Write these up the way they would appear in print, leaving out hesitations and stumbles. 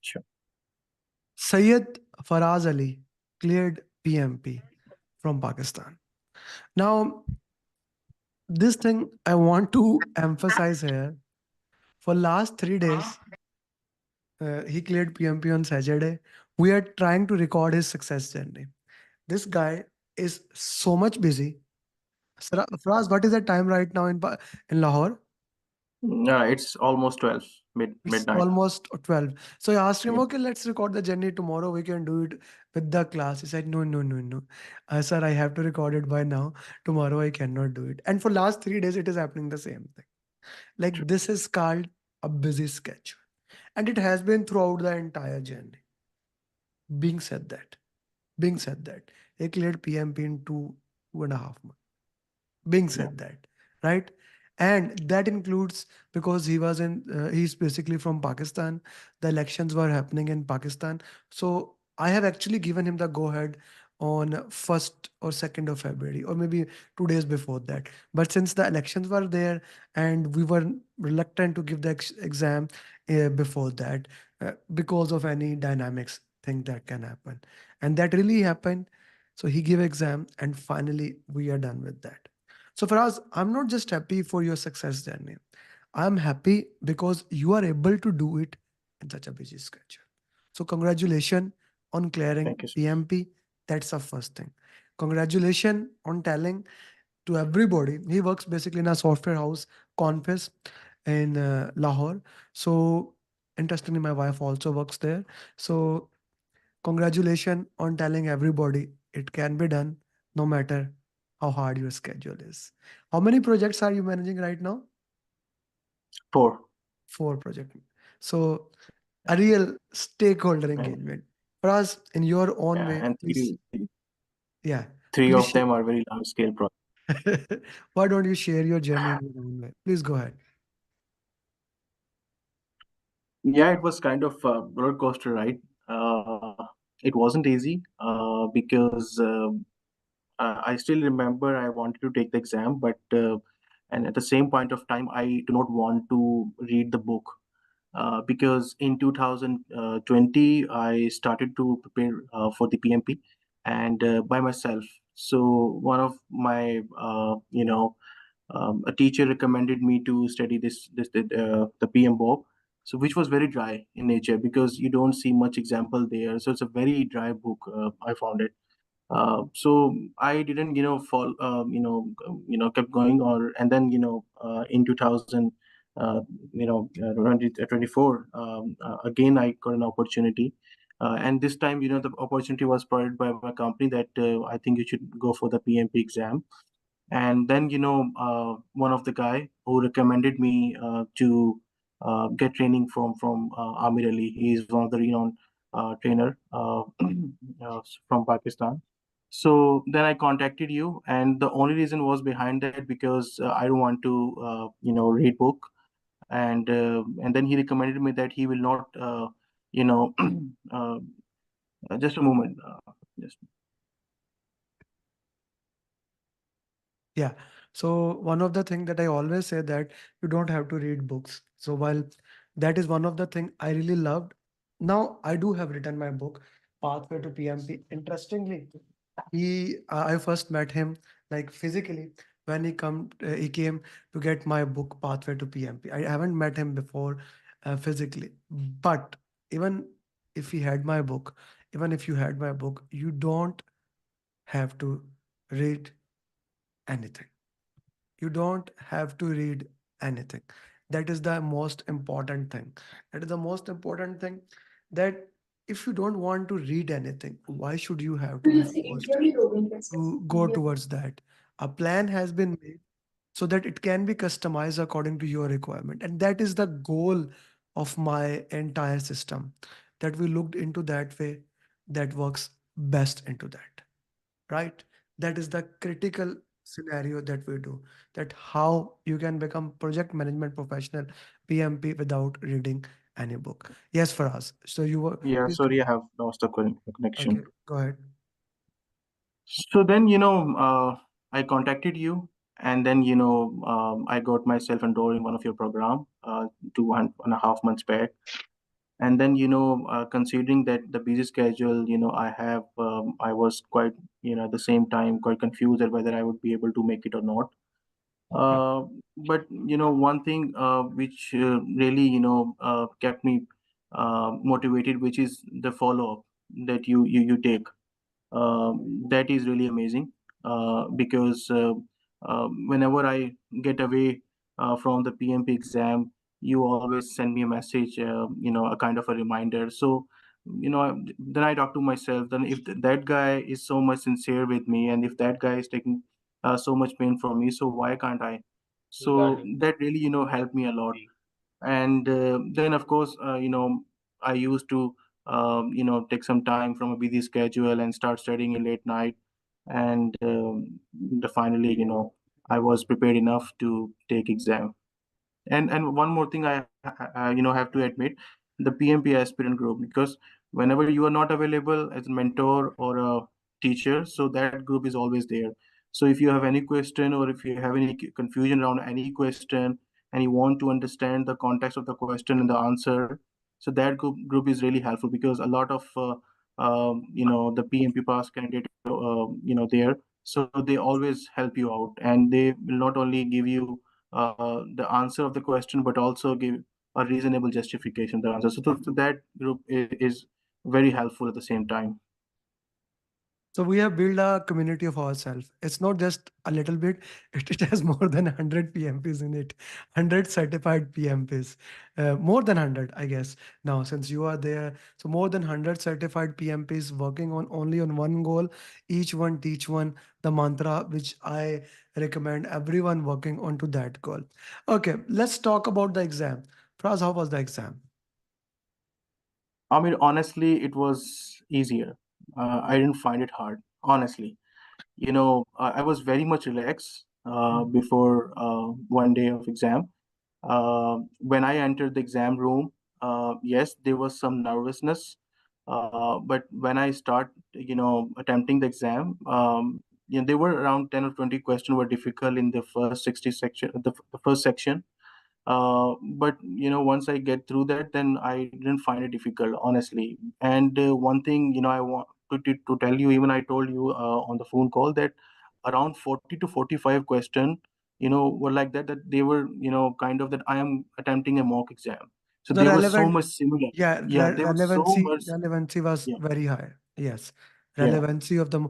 Sure. Syed Faraz Ali cleared PMP from Pakistan. Now, this thing I want to emphasize here. For last 3 days, he cleared PMP on Saturday. We are trying to record his success journey. This guy is so much busy. Faraz, what is the time right now in Lahore? It's almost 12 It's midnight. almost 12. So I asked him, Yeah. okay, let's record the journey tomorrow. We can do it with the class. He said, no, no, no, no. Sir, I have to record it by now. Tomorrow I cannot do it. And for last 3 days, it is happening the same thing. Like True. this is called a busy schedule. And it has been throughout the entire journey. Being said that, being said that, he cleared PMP in 2.5 months. Being Yeah. said that, right? And that includes because he's basically from Pakistan. The elections were happening in Pakistan. So I have actually given him the go ahead on 1st or 2nd of February, or maybe 2 days before that. But since the elections were there and we were reluctant to give the exam before that, because of any dynamics thing that can happen, and that really happened. So he gave exam and finally we are done with that. So for us, I'm not just happy for your success journey. I'm happy because you are able to do it in such a busy schedule. So congratulations on clearing Thank you, sir. PMP. That's the first thing. Congratulations on telling to everybody. He works basically in a software house, Confis, in Lahore. So interestingly, my wife also works there. So congratulations on telling everybody it can be done no matter how hard your schedule is. How many projects are you managing right now? 4. 4 projects. So a real stakeholder And engagement. For us, in your own yeah, way, and please, yeah, three please of share. them are very large scale projects. Why don't you share your journey in your own way? Please go ahead. Yeah, it was kind of a roller coaster ride. It wasn't easy because I still remember I wanted to take the exam, but and at the same point of time, I do not want to read the book because in 2020 I started to prepare for the PMP and by myself. So one of my a teacher recommended me to study the PM Bob, so which was very dry in nature because you don't see much example there. So it's a very dry book. I found it. So I didn't, fall, kept going or, and then, in 2000, 2024, again, I got an opportunity. And this time, the opportunity was provided by my company that I think you should go for the PMP exam. And then, one of the guy who recommended me to get training from Amir Ali. He is one of the renowned trainer from Pakistan. So then I contacted you, and the only reason was behind that because I don't want to, read book, and then he recommended me that he will not, you know, uh, just a moment, just Yeah. So one of the thing that I always say that you don't have to read books. So while that is one of the thing I really loved. Now I do have written my book, Pathway to PMP. Interestingly, I first met him like physically when he came to get my book Pathway to PMP. I haven't met him before physically, but even if he had my book, even if you had my book, you don't have to read anything. You don't have to read anything. That is the most important thing. That is the most important thing, that if you don't want to read anything, why should you have to be forced to go towards that? A plan has been made so that it can be customized according to your requirement, and that is the goal of my entire system, that we looked into that way, that works best into that, right? That is the critical scenario that we do, that how you can become project management professional, PMP, without reading any book. Yes, for us. So you were, yeah. please. Sorry, I have lost the Okay, connection. go ahead. So then, I contacted you, and then, I got myself enrolled in one of your program 2.5 months back. And then, considering that the busy schedule, I was quite, at the same time, quite confused at whether I would be able to make it or not. Yeah. uh, but one thing which really kept me motivated, which is the follow up that you take. That is really amazing, because whenever I get away from the PMP exam, you always send me a message, a kind of a reminder. So, then I talk to myself. Then, if that guy is so much sincere with me, and if that guy is taking so much pain for me, so why can't I? So that really, helped me a lot. And then, of course, I used to take some time from a busy schedule and start studying in late night. And finally, I was prepared enough to take exam. And one more thing, have to admit, the PMP aspirant group, because whenever you are not available as a mentor or a teacher, so that group is always there. So if you have any question, or if you have any confusion around any question, and you want to understand the context of the question and the answer, so that group is really helpful, because a lot of the PMP pass candidate, there, so they always help you out, and they will not only give you the answer of the question, but also give a reasonable justification of the answer. So that group is very helpful at the same time. So we have built a community of ourselves. It's not just a little bit, it has more than 100 PMPs in it, 100 certified PMPs, more than 100, I guess, now since you are there. So more than 100 certified PMPs working on only on one goal, each one teach one, the mantra, which I recommend everyone working onto that goal. Okay, let's talk about the exam. Fraz, how was the exam? I mean, honestly, it was easier. I didn't find it hard, honestly. I was very much relaxed Hmm. before one day of exam. When I entered the exam room, yes, there was some nervousness. But when I start, attempting the exam, there were around 10 or 20 questions were difficult in the first 60 section, the first section. But once I get through that, then I didn't find it difficult, honestly. And one thing, I want to tell you, even I told you on the phone call, that around 40 to 45 question, were like that they were, kind of that I am attempting a mock exam. So The they were so relevant, much similar. yeah, Yeah, they were so much. relevancy was Yeah, very high. Yes, yeah. relevancy of the.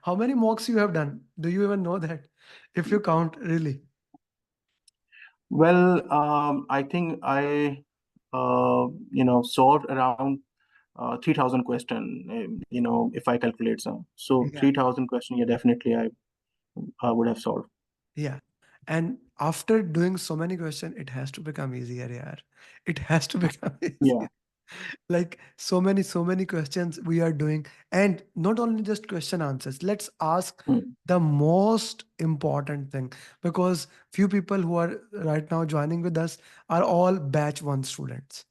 How many mocks you have done? Do you even know that? If you count, really. Well, I think I, solved around 3,000 question, if I calculate some. So Yeah, 3,000 question, yeah, definitely I would have solved. yeah. And after doing so many questions, it has to become easier, yeah. It has to become Yeah. easier. Like so many questions we are doing, and not only just question answers. Let's ask Hmm. the most important thing, because few people who are right now joining with us are all batch 1 students.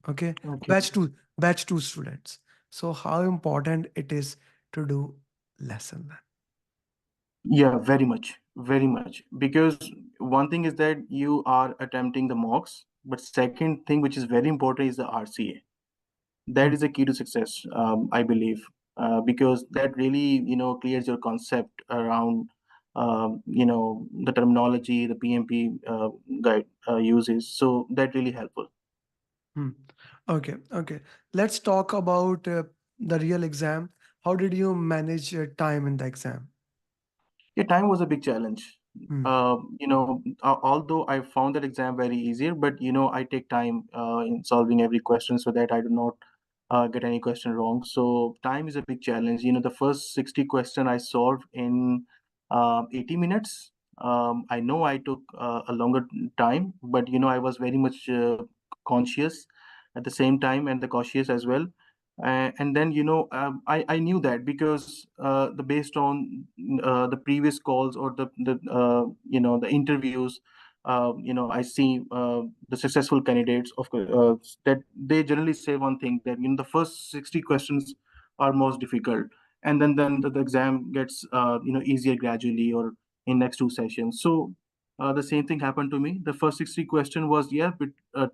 Okay, Okay. batch 2 students. So how important it is to do lesson plan. Yeah, very much, very much. Because one thing is that you are attempting the mocks, but second thing, which is very important, is the RCA. That Hmm. is the key to success, I believe, because that really, clears your concept around, the terminology the PMP guide uses. So that really helpful. Hmm. Okay, okay. Let's talk about the real exam. How did you manage your time in the exam? Yeah, time was a big challenge. Hmm. Although I found that exam very easier, but I take time in solving every question so that I do not get any question wrong. So time is a big challenge. The first 60 question I solved in 80 minutes. I know I took a longer time, but I was very much conscious at the same time, and the cautious as well. And then I knew that, because the based on the previous calls, or the interviews, I see the successful candidates that they generally say one thing, that the first 60 questions are most difficult, and then the exam gets easier gradually, or in next two sessions. So the same thing happened to me. The first 60 question was, yeah, bit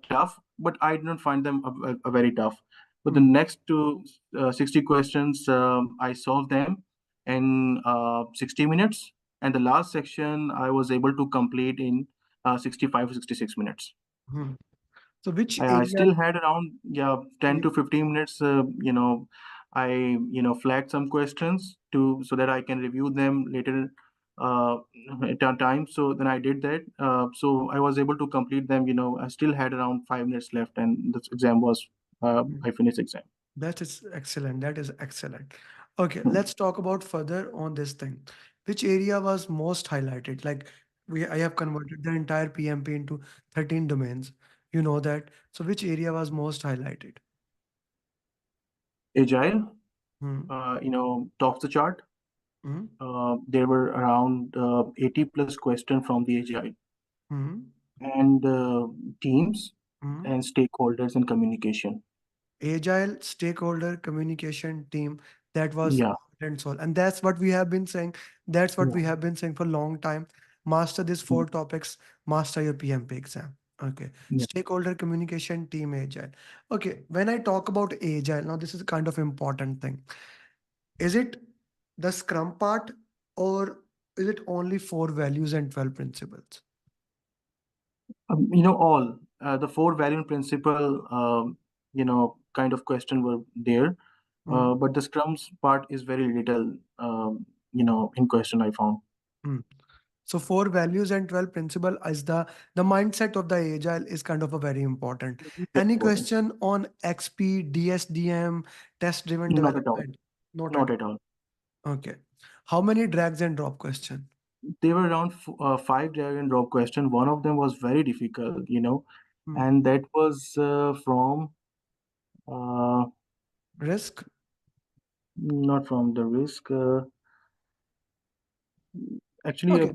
tough, but I did not find them a very tough. But the Hmm. next two 60 questions, I solved them in 60 minutes. And the last section, I was able to complete in 65 to 66 minutes. Hmm. So which I area? still had around, yeah, 10 Yeah. to 15 minutes. I flagged some questions to so that I can review them later uh, at a time. So then I did that. So I was able to complete them. I still had around 5 minutes left, and the exam was I finished exam. That is excellent. That is excellent. Okay, let's talk about further on this thing. Which area was most highlighted? Like I have converted the entire PMP into 13 domains. You know that. So which area was most highlighted? Agile, Hmm. tops the chart. Hmm. There were around 80 plus questions from the Agile Hmm. and teams Hmm. and stakeholders and communication. Agile stakeholder communication team, that was Yeah, heart and soul, and that's what we have been saying. That's what yeah, we have been saying for a long time. Master these mm, four topics, master your PMP exam. Okay. yeah. Stakeholder communication team, agile. Okay, when I talk about agile, now this is a kind of important thing. Is it the scrum part, or is it only four values and 12 principles? All the four value principle, kind of question were there, Hmm. but the Scrum's part is very little, in question I found. Hmm. So four values and 12 principle is the mindset of the agile is kind of a very important. Very Any important. question on XP, DSDM, test driven Not at all. development? Not at Not all. at all. Okay. How many drags and drop question? They were around five drag and drop question. One of them was very difficult, Hmm. and that was from uh, Risk? not from the risk. Actually, Okay.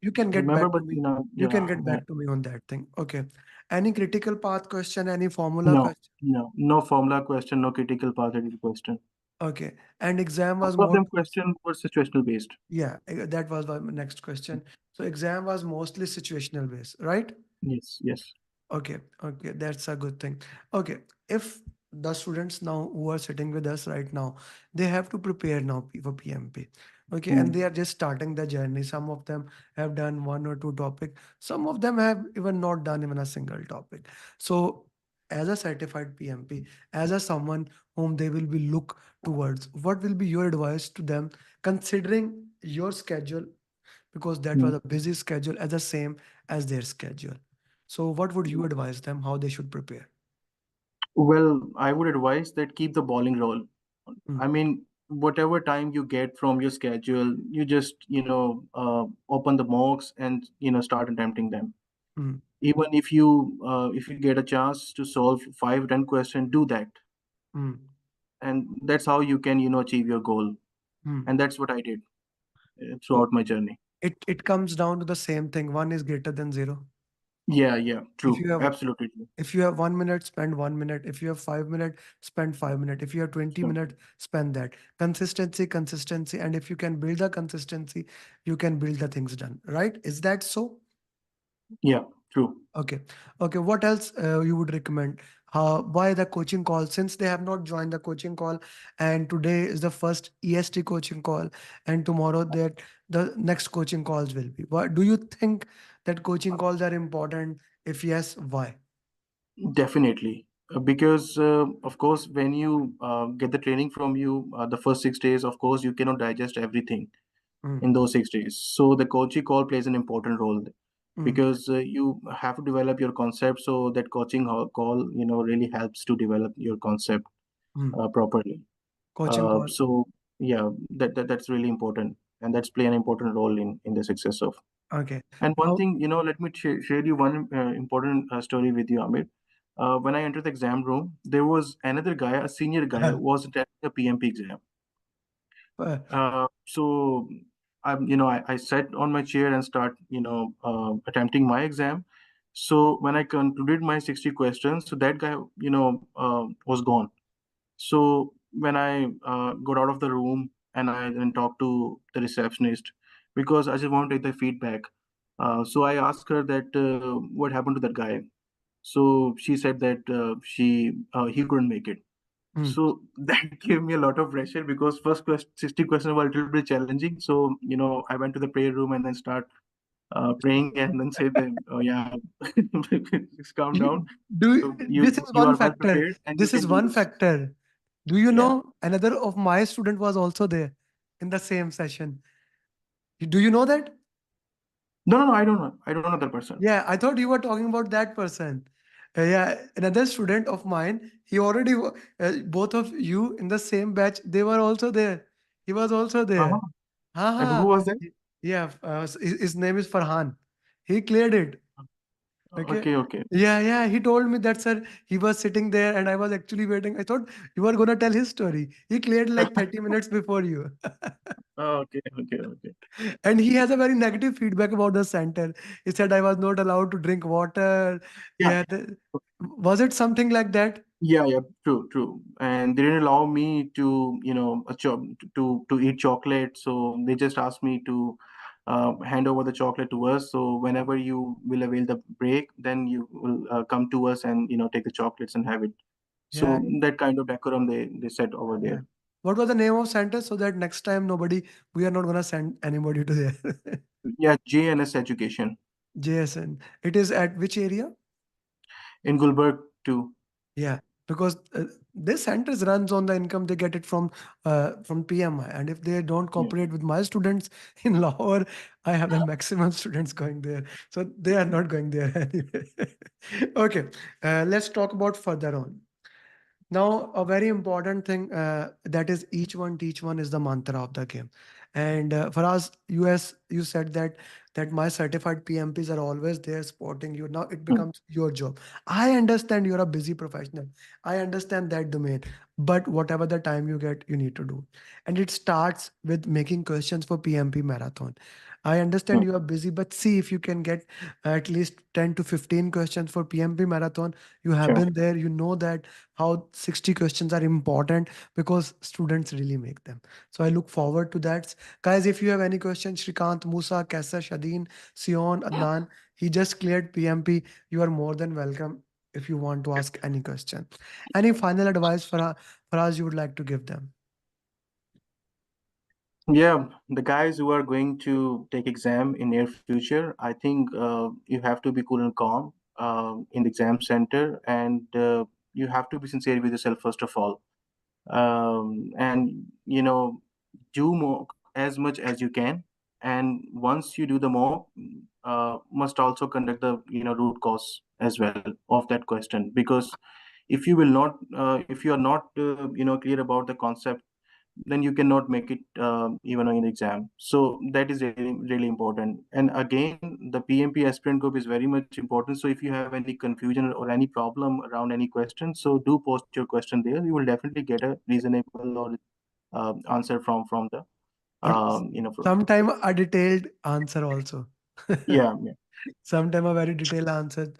You can get remember, back but to me. You yeah, can get back to me on that thing. Okay. Any critical path question, any formula no, question? no formula question, no critical path edited question. Okay. And exam was Couple of more. them question were situational based. Yeah, that was my next question. So exam was mostly situational based, right? Yes, yes. Okay, okay, that's a good thing. Okay, if the students now who are sitting with us right now, they have to prepare now for PMP. Okay, and Mm, they are just starting the journey. Some of them have done one or two topic. Some of them have even not done even a single topic. So, as a certified PMP, as a someone whom they will be look towards, what will be your advice to them, considering your schedule, because that was mm. a busy schedule as the same as their schedule. So what would you advise them how they should prepare? Well, I would advise that keep the bowling roll. Mm, I mean, whatever time you get from your schedule, you just, open the mocks and, start attempting them. mm, Even if you get a chance to solve 5 10 questions, do that. mm, And that's how you can, achieve your goal. mm. And that's what I did So throughout my journey. it comes down to the same thing. One is greater than zero. Yeah, yeah, If true. you have Absolutely true. if you have 1 minute, spend 1 minute. If you have 5 minutes, spend 5 minutes. If you have 20 Sure. minutes, spend that. Consistency, consistency. And if you can build the consistency, you can build the things done. Right? Is that so? Yeah, true. Okay. Okay. What else you would recommend? Why the coaching call? Since they have not joined the coaching call, and today is the first EST coaching call, and tomorrow that the next coaching calls will be. What do you think that coaching calls are important? If yes, why? Definitely. Because, of course, when you get the training from you, the first 6 days, of course, you cannot digest everything Mm, in those 6 days. So the coaching call plays an important role mm, because you have to develop your concept. So that call, really helps to develop your concept mm. properly. Coaching call. So yeah, that's really important, and that's play an important role in the success of. Okay. And one Now, thing, let me share you one important story with you, Amit. When I entered the exam room, there was another guy, a senior guy, was attending the PMP exam. uh, So I sat on my chair and start, attempting my exam. So when I concluded my 60 questions, so that guy, was gone. So when I got out of the room and I then talked to the receptionist because I just want to take the feedback. So I asked her that what happened to that guy. So she said that he couldn't make it. Hmm. So that gave me a lot of pressure because first 60 questions were a little bit challenging. So I went to the prayer room and then start praying and then say that, oh yeah, just calm down. So This is you one are well factor. prepared and you This can is do one this. factor. Do you Yeah. know another of my student was also there in the same session? Do you know that? No, no, no, I don't know. I don't know that person. Yeah, I thought you were talking about that person. Yeah, another student of mine, he already, both of you in the same batch, they were also there. He was also Uh-huh. there. And who Haha. was that? Yeah, his name is Farhan. He cleared it. Okay. Okay, okay. Yeah, yeah. He told me that, sir, he was sitting there and I was actually waiting. I thought you were gonna tell his story. He cleared like 30 minutes before you. Okay, okay, okay. And he has a very negative feedback about the center. He said I was not allowed to drink water. Yeah. Yeah. Was it something like that? Yeah, yeah, true, true. And they didn't allow me to, to eat chocolate. So they just asked me to hand over the chocolate to us. So whenever you will avail the break, then you will come to us and take the chocolates and have it. Yeah. So that kind of decorum they set over Yeah. there. What was the name of center so that next time we are not gonna send anybody to there? Yeah, JNS Education JSN. It is at which area? in Gulberg too. Yeah, because this centers runs on the income they get it from PMI, and if they don't Yeah, cooperate with my students in Lahore, I have the maximum students going there, so they are not going there anyway. Okay, let's talk about further on. Now, a very important thing that is each one teach one is the mantra of the game. And for us, you said that my certified PMPs are always there supporting you. Now it mm, becomes your job. I understand you're a busy professional. I understand that domain, but whatever the time you get, you need to do. And it starts with making questions for PMP marathon. I understand mm, you are busy, but see if you can get at least 10 to 15 questions for PMP marathon. You have sure. been there, you know that how 60 questions are important because students really make them. So I look forward to that. Guys, if you have any questions, Shrikant, Musa, Kaisa, Shadeen, Sion, Adnan, he just cleared PMP. You are more than welcome if you want to ask any question. Any final advice for us you would like to give them? Yeah, the guys who are going to take exam in near future, I think you have to be cool and calm in the exam center, and you have to be sincere with yourself first of all, and do mock as much as you can. And once you do the mock, must also conduct the root cause as well of that question, because if you will not, if you are not clear about the concept, then you cannot make it even in the exam. So that is really, really important. And again, the PMP aspirant group is very much important. So if you have any confusion or any problem around any question, so do post your question there. You will definitely get a reasonable or answer from the Or from, sometime a detailed answer also. yeah, yeah. Sometime a very detailed answer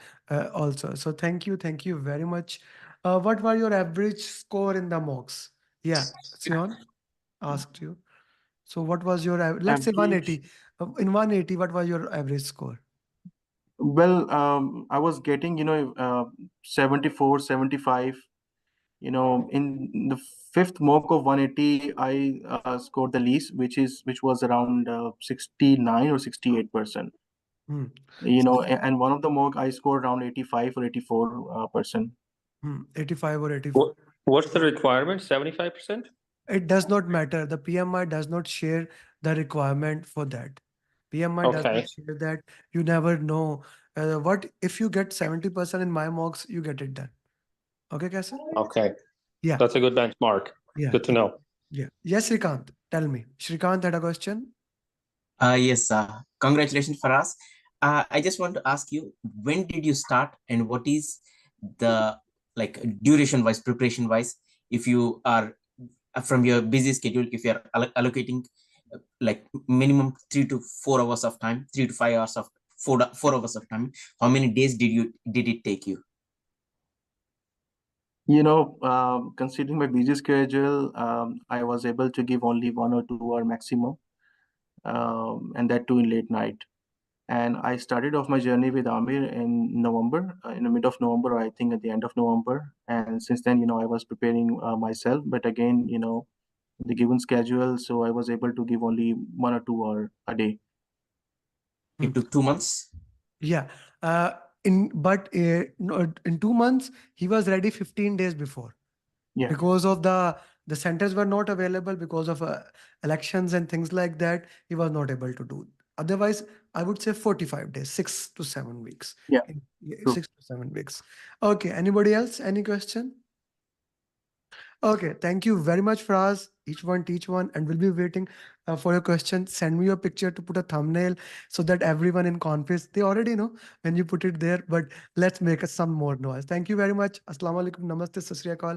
also. So thank you very much. What were your average score in the mocks? Yeah, Sion asked you. So what was your let's say Average. 180. In 180, what was your average score? Well, I was getting 74, 75. In the fifth mock of 180, I scored the least, which was around 69 or 68%. Hmm. So, And one of the mock I scored around 85 or 84%. 85 or 84. What, what's the So requirement? 75%? it does not matter. The PMI does not share the requirement for that. PMI does not Okay. share that. You never know. What if you get 70% in my mocks, you get it done. Okay, Kaisa? Okay. Yeah, That's a good benchmark. yeah, Good to know. yeah. Yes, Shrikant, tell me. Shrikant had a question. Yes, congratulations, Faraz. I just want to ask you, when did you start and what is the like duration wise, preparation wise, if you are from your busy schedule, if you are allocating like minimum 3 to 4 hours of time, 3 to 5 hours of 4 hours of time, how many days did it take you? Considering my busy schedule, I was able to give only 1 or 2 hour maximum, and that too in late night. And I started off my journey with Amir in November, in the mid of November, I think at the end of November. And since then, I was preparing myself. But again, the given schedule, so I was able to give only 1 or 2 hours a day. It took 2 months. Yeah. No, in 2 months, he was ready 15 days before. Yeah. Because of the centers were not available because of elections and things like that. He was not able to do. Otherwise, I would say 45 days, 6 to 7 weeks. Yeah, Yeah, true. 6 to 7 weeks. Okay. Anybody else? Any question? Okay, thank you very much, Fraz. Each one, teach one, and we'll be waiting for your question. Send me your picture to put a thumbnail so that everyone in Conference, they already know when you put it there, but let's make some more noise. Thank you very much. Assalamu alaikum, namaste, sat sri akal.